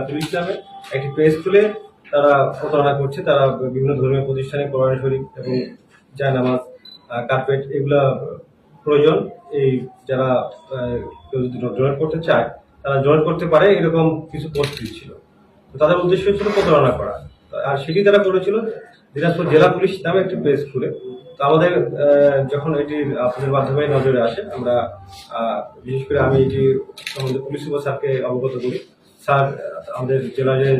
Police নামে একটি page খুলে তারা প্রতারণা করছে। তারা বিভিন্ন ধর্মীয় প্রতিষ্ঠানে কোরআন শরীফ এবং জায়নামাজ, কার্পেট এগুলা প্রয়োজন। এই যারা কেউ যদি জয়েন করতে চায় তারা জয়েন করতে পারে, এরকম কিছু পোস্ট দিচ্ছিল। তাদের উদ্দেশ্য ছিল প্রতারণা করা, আর সেটি তারা করেছিল দিনাজপুর জেলা পুলিশ নামে একটি পেজ খুলে। তো আমাদের যখন এটি আপনাদের মাধ্যমে নজরে আসে, আমরা বিশেষ করে আমি এটি সম্বন্ধে পুলিশ সুপার স্যারকে অবগত করি। স্যার আমাদের জেলার যে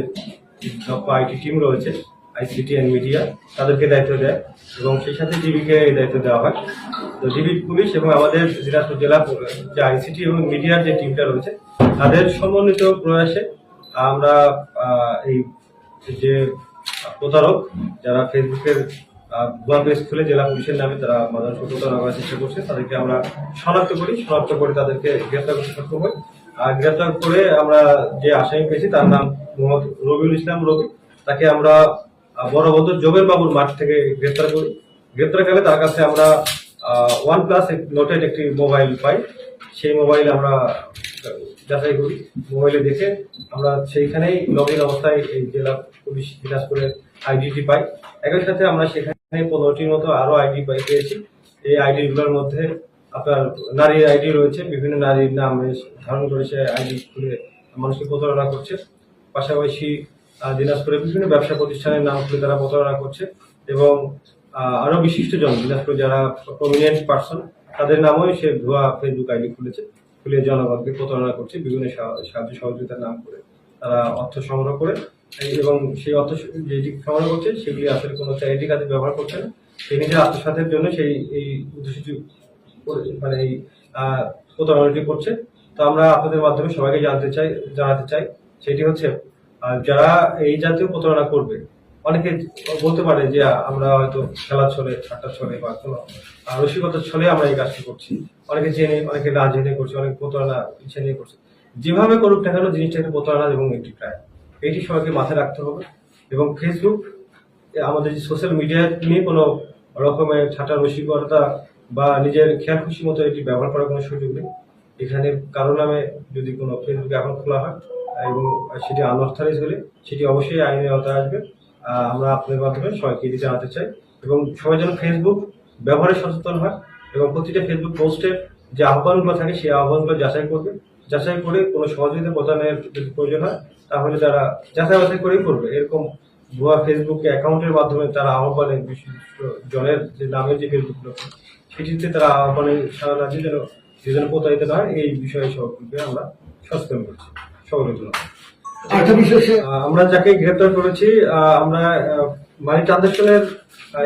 আইটি টিম রয়েছে, আইসিটি অ্যান্ড মিডিয়া, তাদেরকে দায়িত্ব দেয় এবং সেই সাথে ডিবিকে এই দায়িত্ব দেওয়া হয়। তো ডিবি পুলিশ এবং আমাদের দিনাজপুর জেলা যে আইসিটি এবং মিডিয়ার যে টিমটা রয়েছে, তাদের সমন্বিত প্রয়াসে আমরা এই যে প্রতারক যারা ফেসবুকের ভুয়া পেজ খুলে জেলা পুলিশের নামে তারা মানুষকে প্রতারণা করার চেষ্টা করছে, তাদেরকে আমরা শনাক্ত করে তাদেরকে গ্রেফতার করতে সক্ষম হই। আর গ্রেফতার করে আমরা যে আসামি পেয়েছি তার নাম মোহাম্মদ রবিউল ইসলাম রবি। তাকে আমরা বড়বন্দর জবের বাবুর মাঠ থেকে গ্রেফতার করি। গ্রেফতারকালে তার কাছে আমরা OnePlus নোটেড একটি মোবাইল পাই। সেই মোবাইল আমরা যাচাই করি, মোবাইলে দেখে আমরা সেইখানেই লগ ইন অবস্থায় এই জেলা পুলিশ দিনাজপুরের আইডিটি পাই। একই সাথে আমরা সেখানে 15টির মতো আরো আইডি পেয়েছি। এই আইডিগুলোর মধ্যে আপনার নারীর আইডি রয়েছে, বিভিন্ন নারীর নাম ধারণ করে সে আইডি খুলে মানুষকে প্রতারণা করছে। পাশাপাশি দিনাজপুরে বিভিন্ন ব্যবসা প্রতিষ্ঠানের নাম খুলে তারা প্রতারণা করছে এবং আরো বিশিষ্টজন দিনাজপুরে যারা প্রমিনেন্ট পার্সন তাদের নামও সে ভুয়া ফেসবুক আইডি খুলে জনগণকে প্রতারণা করছে। বিভিন্ন সাহায্য সহযোগিতার নাম করে তারা অর্থ সংগ্রহ করে এবং সেই অর্থ যেটি সংগ্রহ করছে সেগুলি আসলে কোনো চ্যারিটি কাজে ব্যবহার করছে না, সে নিজের আত্মসাতের জন্য সেই এই উদ্দেশ্যটি মানে এই প্রতারণাটি করছে। তো আমরা আপনাদের মাধ্যমে সবাইকে জানাতে চাই সেটি হচ্ছে যারা এই জাতীয় প্রতারণা করবে, অনেকে বলতে পারে যে আমরা হয়তো খেলার ছলে, ঠাট্টার ছলে বা কোনো রসিকতার ছলে আমরা এই কাজটি করছি। অনেকে জেনে, অনেকে না জেনে করছে, অনেকে প্রতারণা ইচ্ছে নিয়ে করছে। যেভাবে করুক না কেন জিনিসটা একটা প্রতারণা এবং একটি ক্রাইম, এটি সবাইকে মাথায় রাখতে হবে। এবং ফেসবুক আমাদের যে সোশ্যাল মিডিয়া নিয়ে কোনো রকমের ঠাট্টা রসিকতা বা নিজের খেয়াল খুশি মতো এটি ব্যবহার করার কোনো সুযোগ নেই। এখানে কারো নামে যদি কোনো ফেসবুক অ্যাকাউন্ট খোলা হয় এবং সেটি আনঅথরাইজ হলে সেটি অবশ্যই আইনের আওতায় আসবে। আমরা আপনাদের মাধ্যমে সবাইকে এটি জানাতে চাই এবং সবাই যেন ফেসবুক ব্যবহারে সচেতন হয় এবং প্রতিটা ফেসবুক পোস্টের যে আহ্বানগুলো থাকে সেই আহ্বানগুলো যাচাই করে কোনো সহযোগিতা প্রদানের যদি প্রয়োজন হয় তাহলে তারা যাচাই করেই করবে। এরকম ভুয়া ফেসবুক অ্যাকাউন্টের মাধ্যমে তারা আহ্বানে বিশিষ্ট জনের যে নামের যে ফেসবুকগুলো সেটিতে তারা আহ্বানে সারা রাজ্যে যেন প্রতারিত না হয়, এই বিষয়ে সকলকে আমরা সচেতন করছি। সকলের জন্য আমরা যাকে গ্রেপ্তার করেছি, আমরা মানি ট্রানজাকশনের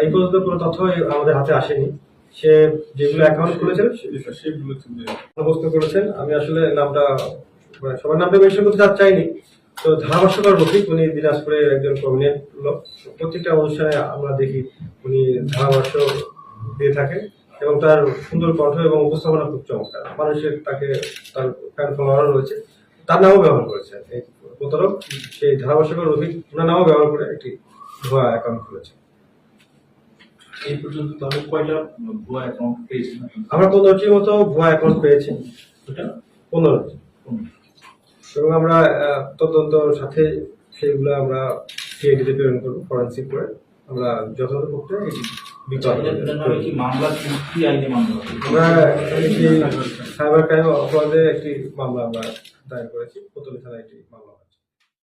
এই পর্যন্ত কোনো তথ্য আমাদের হাতে আসেনি। সে যেগুলো অ্যাকাউন্ট খুলেছেন সেগুলো সাব্যস্ত করেছেন। আমি আসলে নামটা সবার নামটা মেনশন করতে চাইনি। তো ধারাভাষ্যকার রফিক, উনি দিনাজপুরের একজন প্রমিনেন্ট লোক। প্রত্যেকটা অনুষ্ঠানে আমরা দেখি উনি ধারাভাষ্য দিয়ে থাকেন এবং তার সুন্দর কণ্ঠ এবং উপস্থাপনা খুব চমৎকার। মানুষের তার ফ্যান ফলোয়ার রয়েছে। তার নামও ব্যবহার করেছেন এই প্রতারক, সেই ধারাভাষ্যকার রফিক, ওনার নামও ব্যবহার করে একটি ভুয়া অ্যাকাউন্ট খুলেছে। এই পর্যন্ত তাহলে কয়টা ভুয়া অ্যাকাউন্ট পেয়েছেন? আমরা 15টির মতো ভুয়া অ্যাকাউন্ট পেয়েছি। 15টি এবং আমরা তদন্তর সাথে সেইগুলো আমরা সিআইডিতে প্রেরণ করবো ফরেন্সিক করে। আমরা যথাযথ করতে আমরা সাইবার ক্রাইম অপরাধে একটি মামলা আমরা দায়ের করেছি, কোতোয়ালি থানায় একটি মামলা।